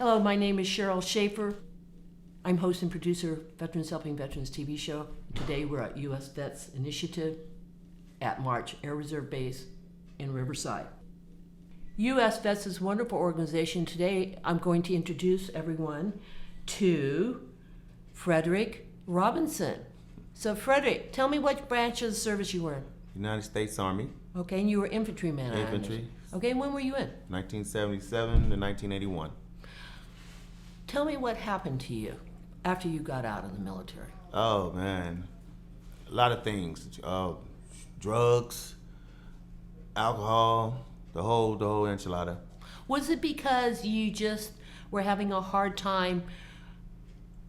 Hello, my name is Sheryl Shaffer. I'm host and producer of Veterans Helping Veterans TV show. Today we're at U.S. VETS Initiative at March Air Reserve Base in Riverside. U.S. VETS is a wonderful organization. Today I'm going to introduce everyone to Frederick Robinson. So Frederick, tell me what branch of the service you were in. United States Army. Okay, and you were infantryman. Infantry. Okay, and when were you in? 1977 to 1981. Tell me what happened to you after you got out of the military. Oh man, a lot of things. Drugs, alcohol, the whole enchilada. Was it because you just were having a hard time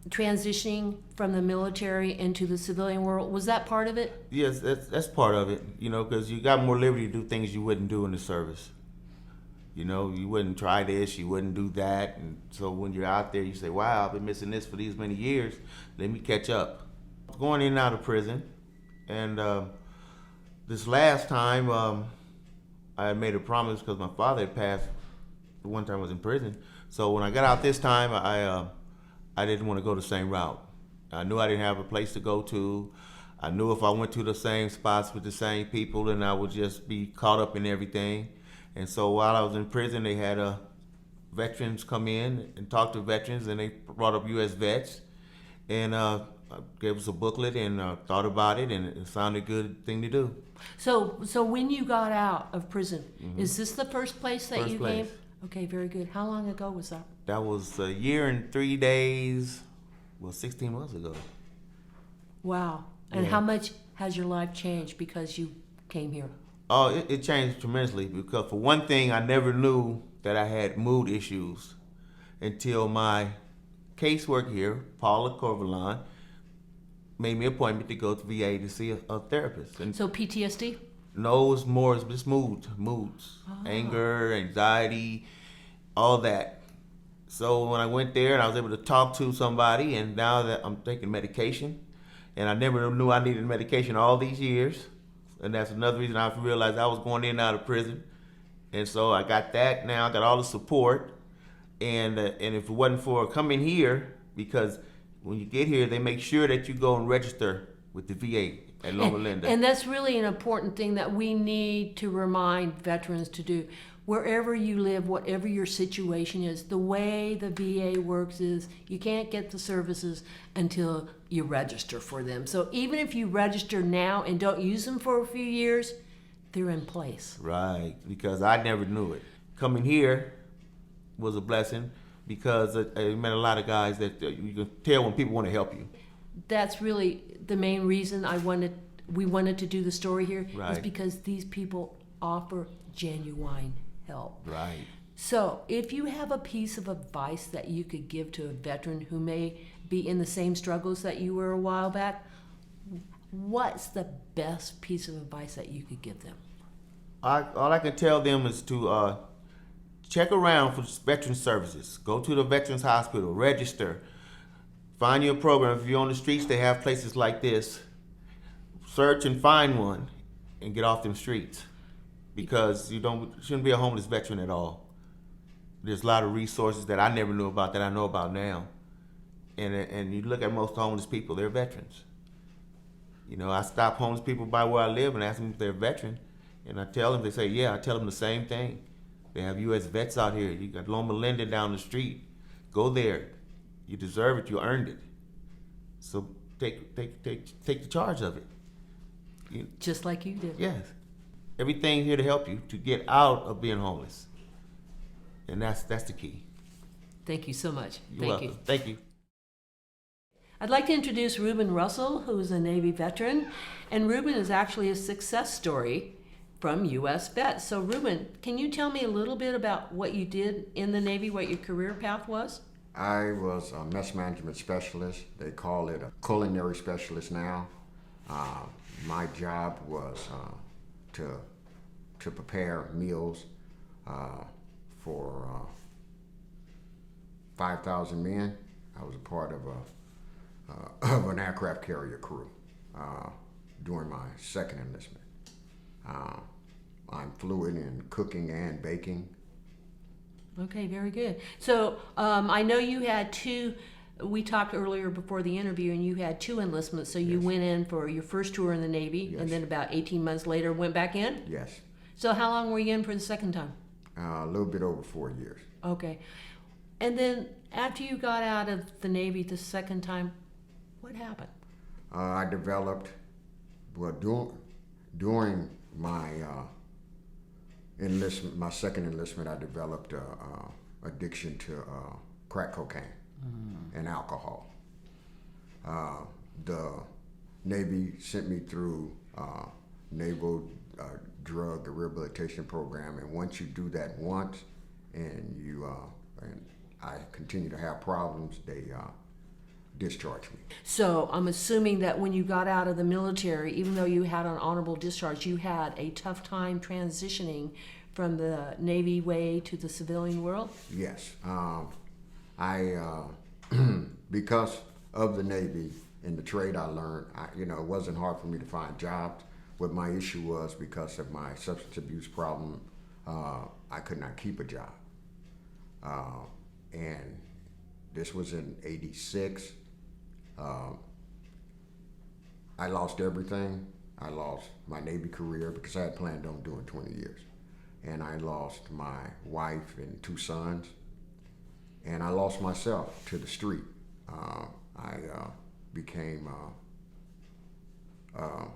transitioning from the military into the civilian world? Was that part of it? Yes, that's part of it. You know, because you got more liberty to do things you wouldn't do in the service. You know, you wouldn't try this, you wouldn't do that. And so when you're out there, you say, wow, I've been missing this for these many years. Let me catch up. Going in and out of prison. And this last time, I had made a promise because my father had passed the one time I was in prison. So when I got out this time, I didn't want to go the same route. I knew I didn't have a place to go to. I knew if I went to the same spots with the same people, then I would just be caught up in everything. And so while I was in prison, they had veterans come in and talk to veterans, and they brought up U.S. VETS, and gave us a booklet and thought about it, and it sounded a good thing to do. So when you got out of prison, is this the first place that you came? Okay, very good. How long ago was that? That was a year and 3 days, 16 months ago. Wow. And Yeah. how much has your life changed because you came here? Oh, it changed tremendously because for one thing, I never knew that I had mood issues until my caseworker here, Paula Corvalon, made me an appointment to go to VA to see a therapist. And So PTSD? no, it's more, it's just moods, anger, anxiety, all that. So when I went there and I was able to talk to somebody, and now that I'm taking medication, and I never knew I needed medication all these years, and that's another reason I realized I was going in and out of prison. And so I got that now, I got all the support, and if it wasn't for coming here, because when you get here, they make sure that you go and register with the VA at Loma Linda. And that's really an important thing that we need to remind veterans to do. Wherever you live, whatever your situation is, the way the VA works is you can't get the services until you register for them. So even if you register now and don't use them for a few years, they're in place. Right, because I never knew it. Coming here was a blessing because I met a lot of guys that you can tell when people want to help you. That's really the main reason we wanted to do the story here, Right. is because these people offer genuine help. Right. So if you have a piece of advice that you could give to a veteran who may be in the same struggles that you were a while back, what's the best piece of advice that you could give them? All I can tell them is to check around for veteran services. Go to the Veterans Hospital, register, find your program. If you're on the streets, they have places like this. Search and find one and get off them streets, because you shouldn't be a homeless veteran at all. There's a lot of resources that I never knew about that I know about now. And you look at most homeless people, they're veterans. You know, I stop homeless people by where I live and ask them if they're a veteran. And I tell them, they say, yeah. I tell them the same thing. They have U.S. VETS out here. You got Loma Linda down the street. Go there. You deserve it. You earned it. So take the charge of it. Just like you did. Yes. Everything here to help you to get out of being homeless. And that's the key. Thank you so much. You're welcome. Thank you. I'd like to introduce Ruben Russell, who is a Navy veteran. And Reuben is actually a success story from U.S. VETS. So Reuben, can you tell me a little bit about what you did in the Navy, what your career path was? I was a mess management specialist. They call it a culinary specialist now. My job was to prepare meals for 5,000 men. I was a part of an aircraft carrier crew during my second enlistment. I'm fluent in cooking and baking, Okay, very good. So I know you had two. We talked earlier before the interview, and you had two enlistments. So you Yes. went in for your first tour in the Navy, Yes. and then about 18 months later went back in. Yes. So how long were you in for the second time? A little bit over 4 years. Okay. And then after you got out of the Navy the second time, what happened? I developed, well, during my enlistment, my second enlistment, I developed addiction to crack cocaine and alcohol. The Navy sent me through Naval Drug Rehabilitation Program, and once you do that once, and and I continue to have problems, they discharge me. So I'm assuming that when you got out of the military, even though you had an honorable discharge, you had a tough time transitioning from the Navy way to the civilian world? Yes. I because of the Navy and the trade I learned, it wasn't hard for me to find jobs. What my issue was, because of my substance abuse problem, I could not keep a job. And this was in '86. I lost everything. I lost my Navy career because I had planned on doing 20 years. And I lost my wife and 2 sons. And I lost myself to the street. I became a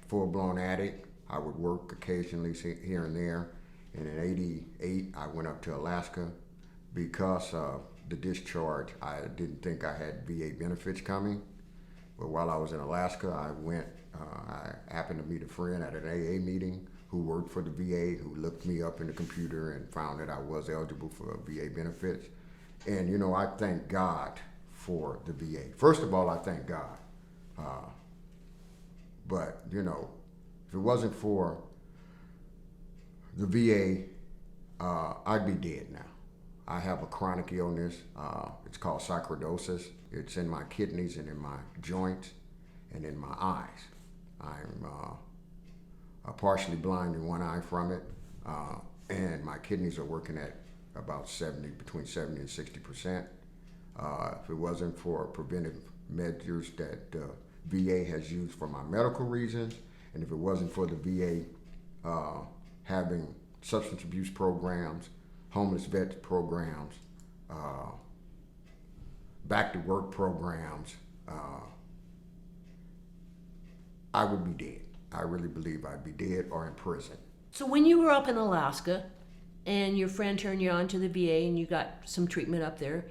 full-blown addict. I would work occasionally here and there. And in '88, I went up to Alaska. Because of the discharge, I didn't think I had VA benefits coming. But while I was in Alaska, I happened to meet a friend at an AA meeting who worked for the VA, who looked me up in the computer and found that I was eligible for VA benefits. And, I thank God for the VA. First of all, I thank God. But, if it wasn't for the VA, I'd be dead now. I have a chronic illness. It's called sarcoidosis. It's in my kidneys and in my joints and in my eyes. I'm partially blind in one eye from it, and my kidneys are working at about between 70 and 60%. If it wasn't for preventive measures that the VA has used for my medical reasons, and if it wasn't for the VA having substance abuse programs, homeless vets programs, back to work programs, I would be dead. I really believe I'd be dead or in prison. So when you were up in Alaska and your friend turned you on to the VA and you got some treatment up there,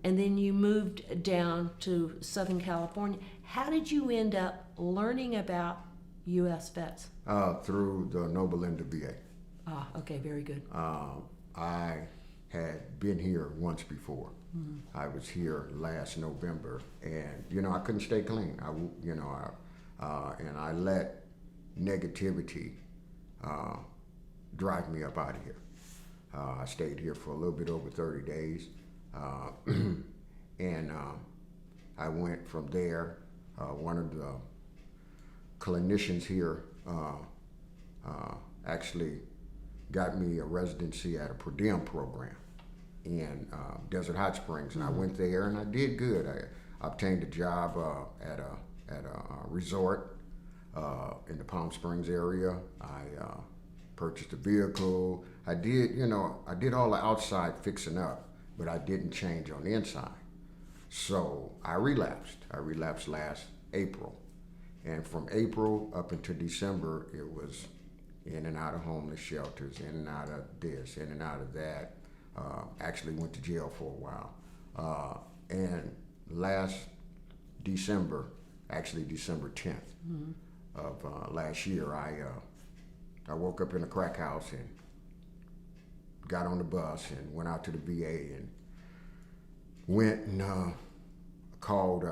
and then you moved down to Southern California, how did you end up learning about U.S. vets? Through the Noble Linda VA. Ah, okay, very good. I had been here once before. I was here last November, and I couldn't stay clean. And I let negativity drive me up out of here. I stayed here for a little bit over 30 days, and I went from there. One of the clinicians here actually got me a residency at a per diem program in Desert Hot Springs, and I went there and I did good. I obtained a job at a resort in the Palm Springs area. I purchased a vehicle. I did all the outside fixing up, but I didn't change on the inside. So I relapsed. I relapsed last April, and from April up until December, it was in and out of homeless shelters, in and out of this, in and out of that. Actually went to jail for a while. And last December, actually December 10th of last year, I woke up in a crack house and got on the bus and went out to the VA and went and called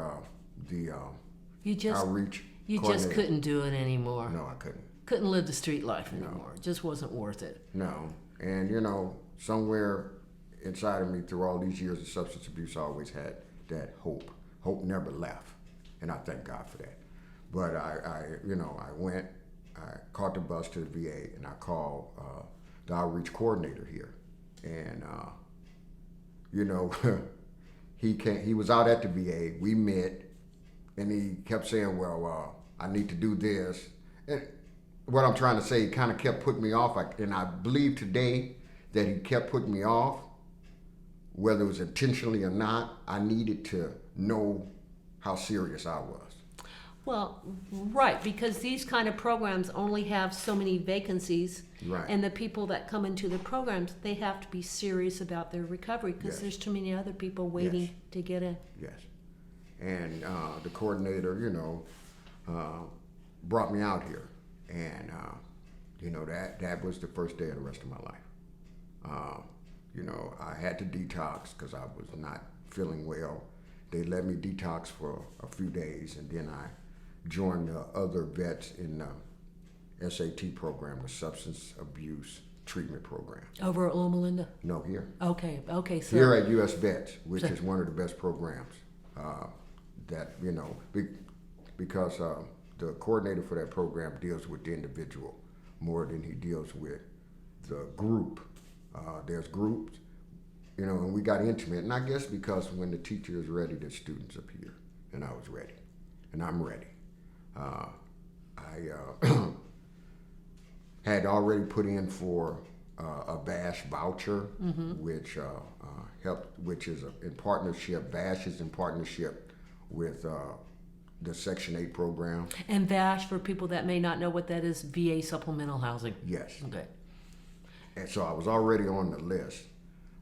the outreach You just coordinator. couldn't do it anymore. No, I couldn't. Couldn't live the street life anymore. It just wasn't worth it. No. And, somewhere inside of me through all these years of substance abuse, I always had that hope. Hope never left. And I thank God for that. But I went, I caught the bus to the VA, and I called the outreach coordinator here. And you know, he was out at the VA. We met, and he kept saying, well, I need to do this. And what I'm trying to say, he kind of kept putting me off. And I believe today that he kept putting me off, whether it was intentionally or not. I needed to know how serious I was. Well, right, because these kind of programs only have so many vacancies. Right. And the people that come into the programs, they have to be serious about their recovery because Yes. there's too many other people waiting Yes. to get in. Yes. And the coordinator, you know, brought me out here. And, you know, that was the first day of the rest of my life. You know, I had to detox because I was not feeling well. They let me detox for a few days, and then I joined the other vets in the SAT program, the Substance Abuse Treatment Program. Over at Loma Linda? No, here. Okay, so. Here at US Vets, which So- is one of the best programs that, you know, because the coordinator for that program deals with the individual more than he deals with the group. There's groups, you know, and we got intimate. And I guess because when the teacher is ready, the students appear. And I was ready. And I'm ready. I had already put in for a VASH voucher, which helped, which is in partnership. VASH is in partnership with the Section 8 program. And VASH, for people that may not know what that is, VA supplemental housing. Yes. Okay. And so I was already on the list,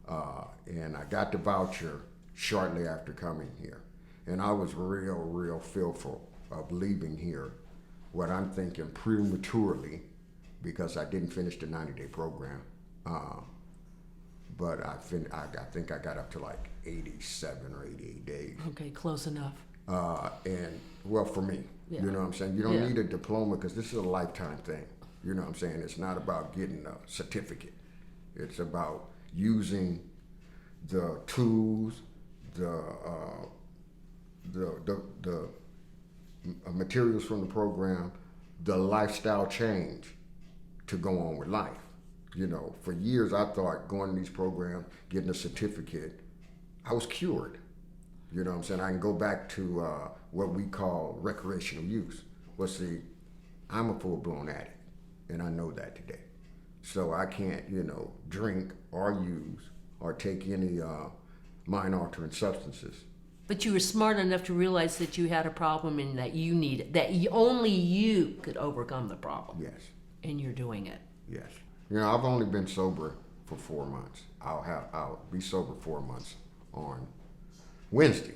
and I got the voucher shortly after coming here. And I was real fearful of leaving here, what I'm thinking prematurely, because I didn't finish the 90-day program. But I think I got up to like 87 or 88 days. Okay, close enough. And well, for me, Yeah. you know what I'm saying? You don't Yeah. need a diploma because this is a lifetime thing. You know what I'm saying? It's not about getting a certificate. It's about using the tools, the materials from the program, the lifestyle change to go on with life. You know, for years I thought going to these programs, getting a certificate, I was cured. You know what I'm saying? I can go back to what we call recreational use. Well, see, I'm a full-blown addict, and I know that today. So I can't, you know, drink or use or take any mind-altering substances. But you were smart enough to realize that you had a problem and that you needed, that only you could overcome the problem. Yes, And you're doing it. yes. You know, I've only been sober for 4 months. I'll be sober 4 months on Wednesday.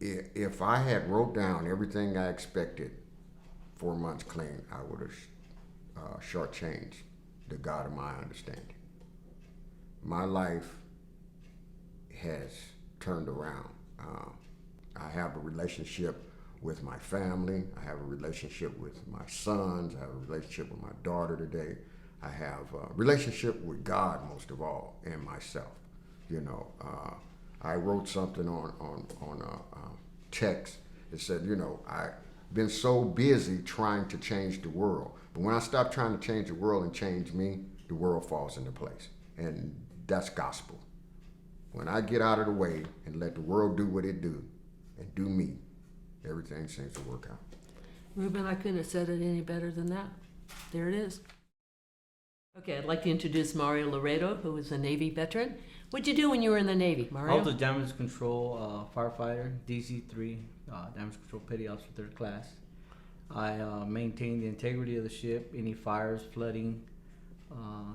If I had wrote down everything I expected 4 months clean, I would have shortchanged the God of my understanding. My life has turned around. I have a relationship with my family. I have a relationship with my sons. I have a relationship with my daughter today. I have a relationship with God most of all, and myself. You know, I wrote something on text. It said, you know, I've been so busy trying to change the world, but when I stop trying to change the world and change me, the world falls into place, and that's gospel. When I get out of the way and let the world do what it do, and do me, everything seems to work out. Reuben, I couldn't have said it any better than that. There it is. Okay, I'd like to introduce Mario Loreto, who is a Navy veteran. What'd you do when you were in the Navy, I Mario? was a damage control firefighter, DC-3, damage control petty officer 3rd class. I maintained the integrity of the ship, any fires, flooding,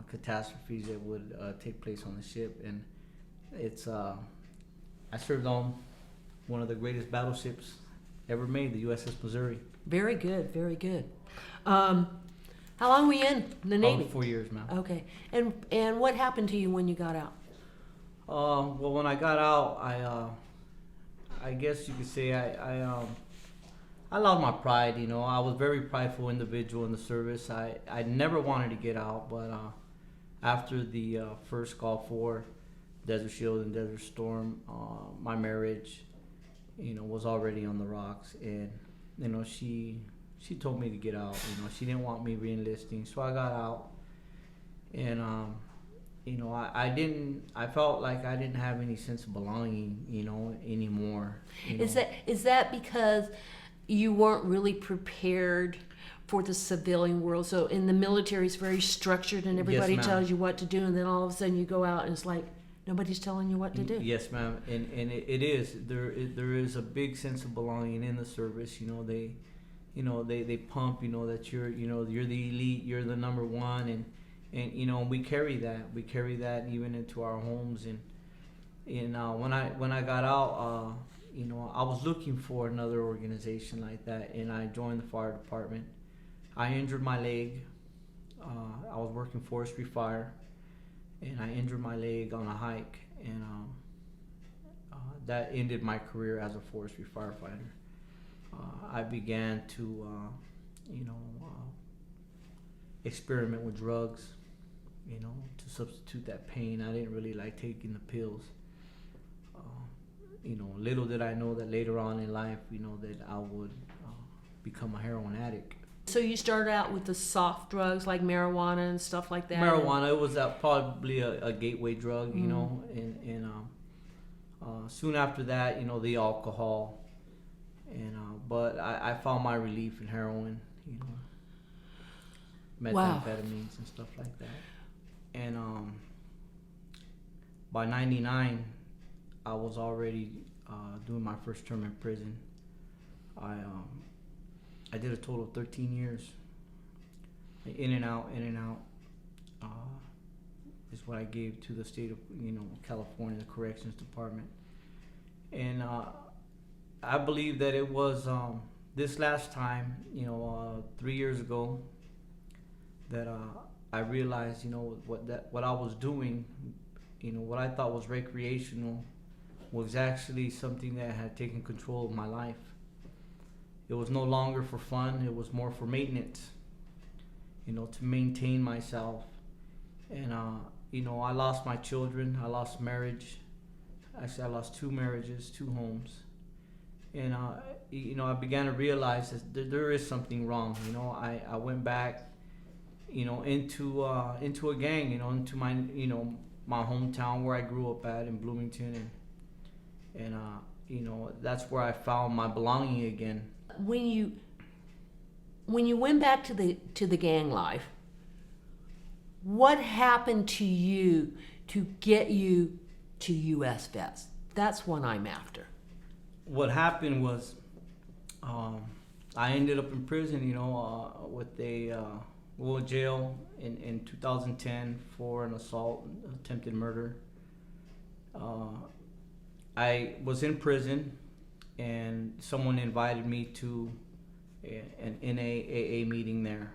catastrophes that would take place on the ship. And it's I served on one of the greatest battleships ever made, the USS Missouri. Very good, very good. How long were you in the Navy? 4 years, ma'am. Okay, and what happened to you when you got out? Well, when I got out, I guess you could say I lost my pride. You know, I was a very prideful individual in the service. I never wanted to get out, but after the first Gulf War, Desert Shield and Desert Storm, my marriage, you know, was already on the rocks, and you know, she told me to get out. You know, she didn't want me re-enlisting, so I got out, and you know, I felt like I didn't have any sense of belonging, you know, anymore. You know? Is that because you weren't really prepared for the civilian world? So in the military, it's very structured and everybody ma'am. tells you what to do, and then all of a sudden you go out and it's like nobody's telling you what to do. Yes, ma'am, and it is. There is a big sense of belonging in the service. You know, they pump. You know that you're the elite. You're the number one, and you know we carry that. We carry that even into our homes. And when I got out, you know, I was looking for another organization like that, and I joined the fire department. I injured my leg. I was working forestry fire, and I injured my leg on a hike, and that ended my career as a forestry firefighter. I began to, experiment with drugs, you know, to substitute that pain. I didn't really like taking the pills. You know, little did I know that later on in life, you know, that I would become a heroin addict. So you started out with the soft drugs like marijuana and stuff like that. Marijuana, it was probably a gateway drug, you know, and soon after that, you know, the alcohol, and but I found my relief in heroin, you know, methamphetamines and stuff like that, and by '99, I was already doing my first term in prison. I did a total of 13 years. In and out, is what I gave to the state of, you know, California, the corrections department. And I believe that it was this last time, you know, 3 years ago, that I realized, you know, what I was doing, you know, what I thought was recreational was actually something that had taken control of my life. It was no longer for fun, it was more for maintenance, you know, to maintain myself. And, you know, I lost my children, I lost marriage. Actually, I lost 2 marriages, 2 homes. And, you know, I began to realize that there is something wrong. You know, I went back, you know, into a gang, you know, into my, you know, my hometown where I grew up at in Bloomington. And you know, that's where I found my belonging again. When you went back to the gang life, what happened to you to get you to US Vets? That's what I'm after. What happened was, I ended up in prison, you know, with jail in 2010 for an assault, attempted murder. I was in prison, and someone invited me to an NAAA meeting there.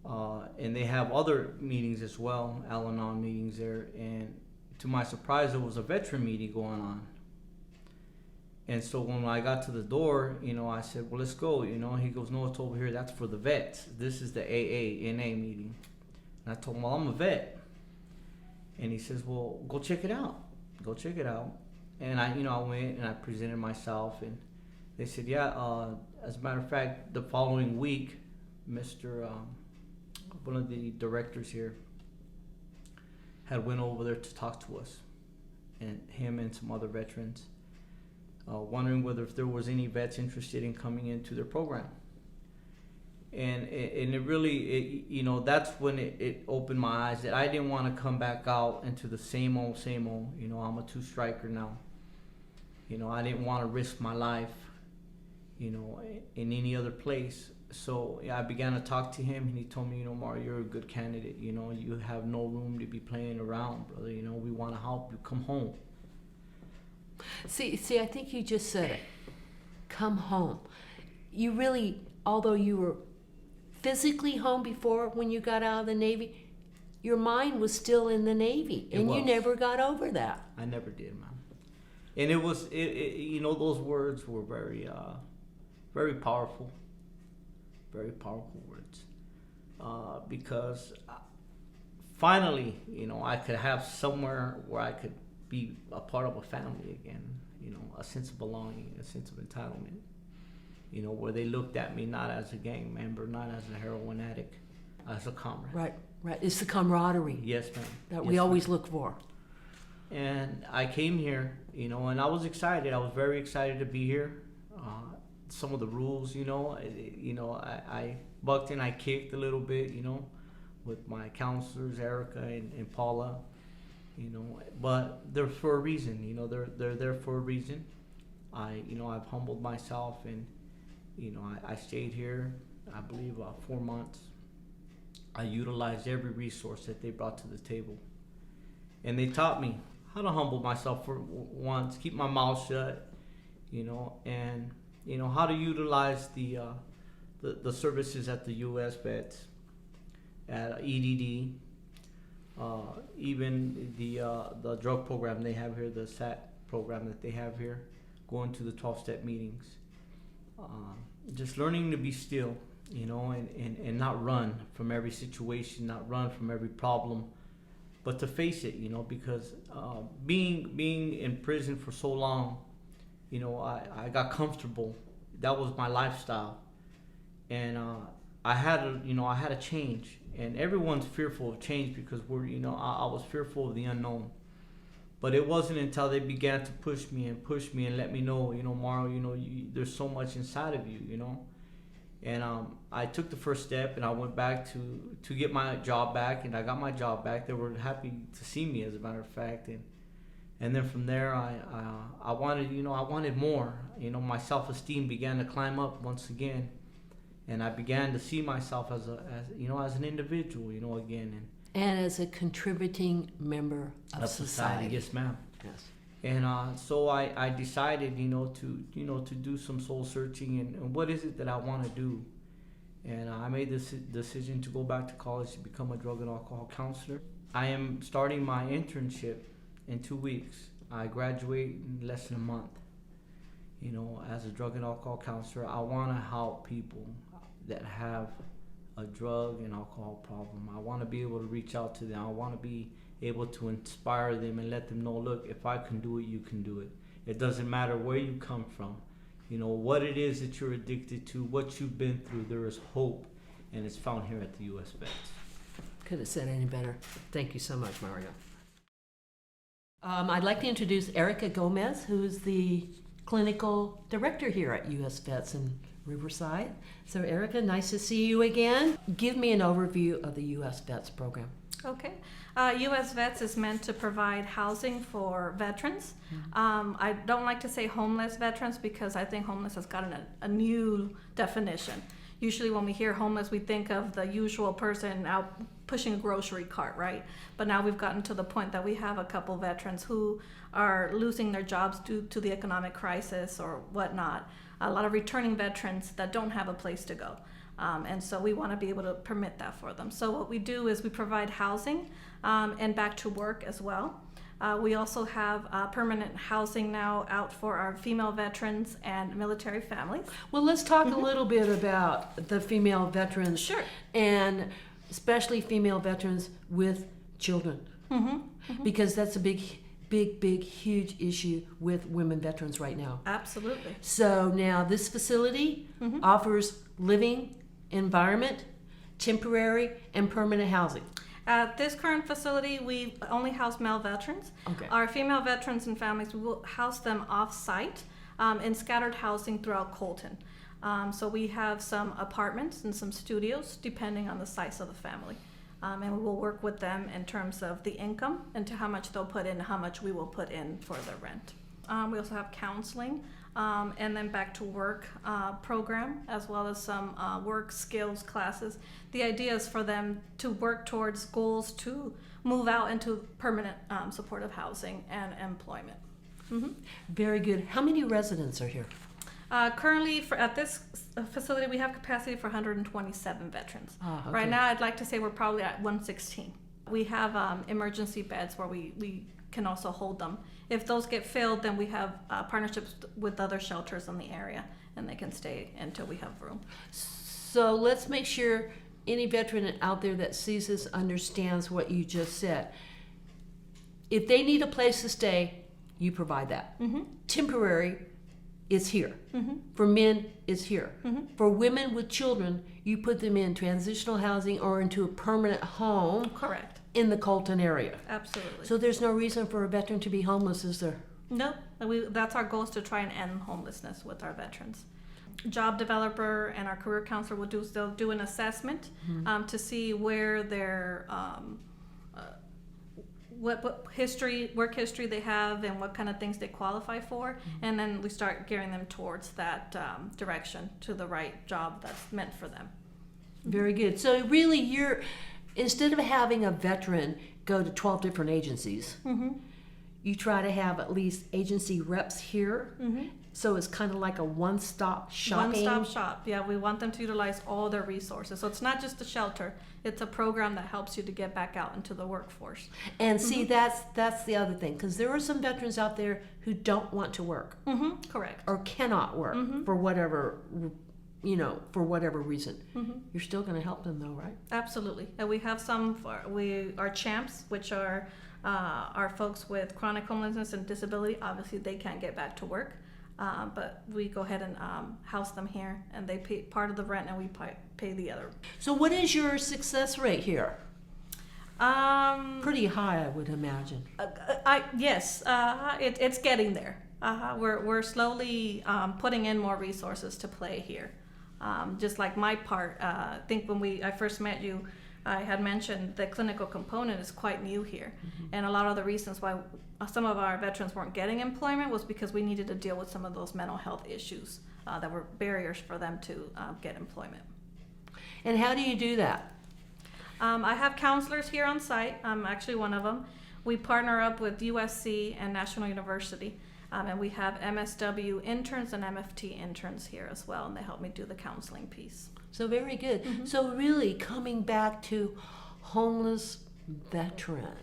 And they have other meetings as well, Al-Anon meetings there. And to my surprise, there was a veteran meeting going on. And so when I got to the door, you know, I said, well, let's go. You know, he goes, no, it's over here. That's for the vets. This is the NA meeting. And I told him, well, I'm a vet. And he says, well, go check it out. Go check it out. And I went and I presented myself, and they said, yeah, as a matter of fact, the following week, Mr. One of the directors here had went over there to talk to us, and him and some other veterans, wondering whether if there was any vets interested in coming into their program. And it really, you know, that's when it opened my eyes that I didn't want to come back out into the same old, you know, I'm a 2-striker now. You know, I didn't want to risk my life, you know, in any other place. So I began to talk to him, and he told me, you know, Mario, you're a good candidate. You know, you have no room to be playing around, brother. You know, we want to help you. Come home. See, I think you just said it. Come home. You really, although you were physically home before when you got out of the Navy, your mind was still in the Navy, and you never got over that. I never did, man. And it was, you know, those words were very, very powerful. Very powerful words. Because finally, you know, I could have somewhere where I could be a part of a family again. You know, a sense of belonging, a sense of entitlement. You know, where they looked at me not as a gang member, not as a heroin addict. as a comrade. Right, right. It's the camaraderie Yes, ma'am. that Yes, we always look for. And I came here, and I was excited. I was very excited to be here. Some of the rules, I bucked and I kicked a little bit, with my counselors, Erica and Paula, but they're for a reason, they're there for a reason. I've humbled myself, and, I stayed here, I believe, about 4 months. I utilized every resource that they brought to the table. And they taught me how to humble myself for once, keep my mouth shut, and, how to utilize the services at the U.S. VETS, at EDD, even the drug program they have here, the SAT program that they have here, going to the 12-step meetings. Just learning to be still, and not run from every situation, not run from every problem, but to face it, because being in prison for so long, I got comfortable. That was my lifestyle, and I had a change. And everyone's fearful of change because I was fearful of the unknown. But it wasn't until they began to push me and let me know, Mario, there's so much inside of you, And I took the first step, and I went back to get my job back, and I got my job back. They were happy to see me, as a matter of fact, and then from there I wanted more. My self-esteem began to climb up once again, and I began to see myself as an individual, again, And as a contributing member of society. Yes, ma'am. Yes. And so I decided, to do some soul searching and what is it that I want to do. And I made this decision to go back to college to become a drug and alcohol counselor. I am starting my internship in 2 weeks. I graduate in less than a month. As a drug and alcohol counselor, I want to help people that have a drug and alcohol problem. I want to be able to reach out to them. I want to be able to inspire them and let them know, look, if I can do it, you can do it. It doesn't matter where you come from, what it is that you're addicted to, what you've been through, there is hope, and it's found here at the U.S. VETS. Could have said any better. Thank you so much, Mario. I'd like to introduce Erica Gomez, who's the clinical director here at U.S. VETS in Riverside. So Erica, nice to see you again. Give me an overview of the U.S. VETS program. Okay. U.S. VETS is meant to provide housing for veterans. I don't like to say homeless veterans because I think homeless has gotten a new definition. Usually when we hear homeless, we think of the usual person out pushing a grocery cart, right? But now we've gotten to the point that we have a couple veterans who are losing their jobs due to the economic crisis or whatnot. A lot of returning veterans that don't have a place to go. And so we want to be able to permit that for them. So what we do is we provide housing and back to work as well. We also have permanent housing now out for our female veterans and military families. Well, let's talk a little bit about the female veterans. Sure. And especially female veterans with children. Because that's a big, huge issue with women veterans right now. Absolutely. So now this facility offers living environment, temporary, and permanent housing. At this current facility, we only house male veterans. Okay. Our female veterans and families, we will house them off-site in scattered housing throughout Colton. So we have some apartments and some studios, depending on the size of the family. And we will work with them in terms of the income and to how much they'll put in, how much we will put in for the rent. We also have counseling and then back to work program, as well as some work skills classes. The idea is for them to work towards goals to move out into permanent supportive housing and employment. Very good. How many residents are here? Currently, at this facility, we have capacity for 127 veterans. Okay. Right now, I'd like to say we're probably at 116. We have emergency beds where we can also hold them. If those get filled, then we have partnerships with other shelters in the area, and they can stay until we have room. So let's make sure any veteran out there that sees this understands what you just said. If they need a place to stay, you provide that. Temporary, it's here. For men, it's here. For women with children, you put them in transitional housing or into a permanent home Correct. in the Colton area. Absolutely. So there's no reason for a veteran to be homeless, is there? No, that's our goal, is to try and end homelessness with our veterans. Job developer and our career counselor they'll do an assessment to see where their what work history they have and what kind of things they qualify for, and then we start gearing them towards that direction to the right job that's meant for them. Very good. So really, instead of having a veteran go to 12 different agencies, you try to have at least agency reps here. So it's kind of like a one-stop shopping. One-stop shop. Yeah, we want them to utilize all their resources. So it's not just a shelter. It's a program that helps you to get back out into the workforce. And see, that's the other thing, because there are some veterans out there who don't want to work Correct. or cannot work for whatever reason. You're still going to help them, though, right? Absolutely. And we have our champs, which are our folks with chronic homelessness and disability. Obviously, they can't get back to work. But we go ahead and house them here, and they pay part of the rent, and we pay the other. So what is your success rate here? Pretty high, I would imagine. Yes, it's getting there. We're slowly putting in more resources to play here. Just like my part, I think when I first met you, I had mentioned the clinical component is quite new here, and a lot of the reasons why some of our veterans weren't getting employment was because we needed to deal with some of those mental health issues that were barriers for them to get employment. And how do you do that? I have counselors here on site. I'm actually one of them. We partner up with USC and National University, and we have MSW interns and MFT interns here as well, and they help me do the counseling piece. So very good. So really, coming back to homeless veteran,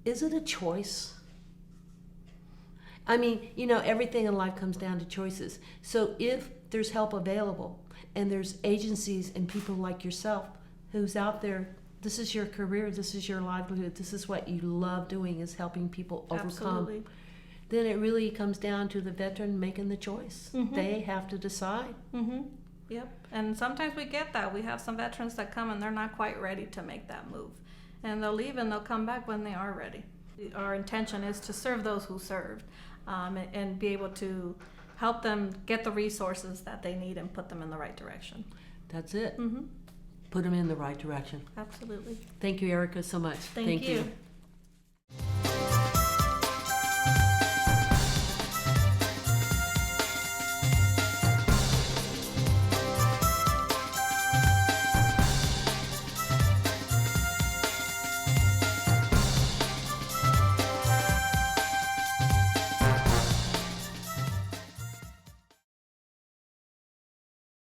is it a choice? I mean, everything in life comes down to choices. So if there's help available and there's agencies and people like yourself who's out there, this is your career, this is your livelihood, this is what you love doing, is helping people overcome. Absolutely. Then it really comes down to the veteran making the choice. They have to decide. Yep. And sometimes we get that. We have some veterans that come and they're not quite ready to make that move. And they'll leave and they'll come back when they are ready. Our intention is to serve those who served and be able to help them get the resources that they need and put them in the right direction. That's it. Put them in the right direction. Absolutely. Thank you, Erica, so much. Thank you.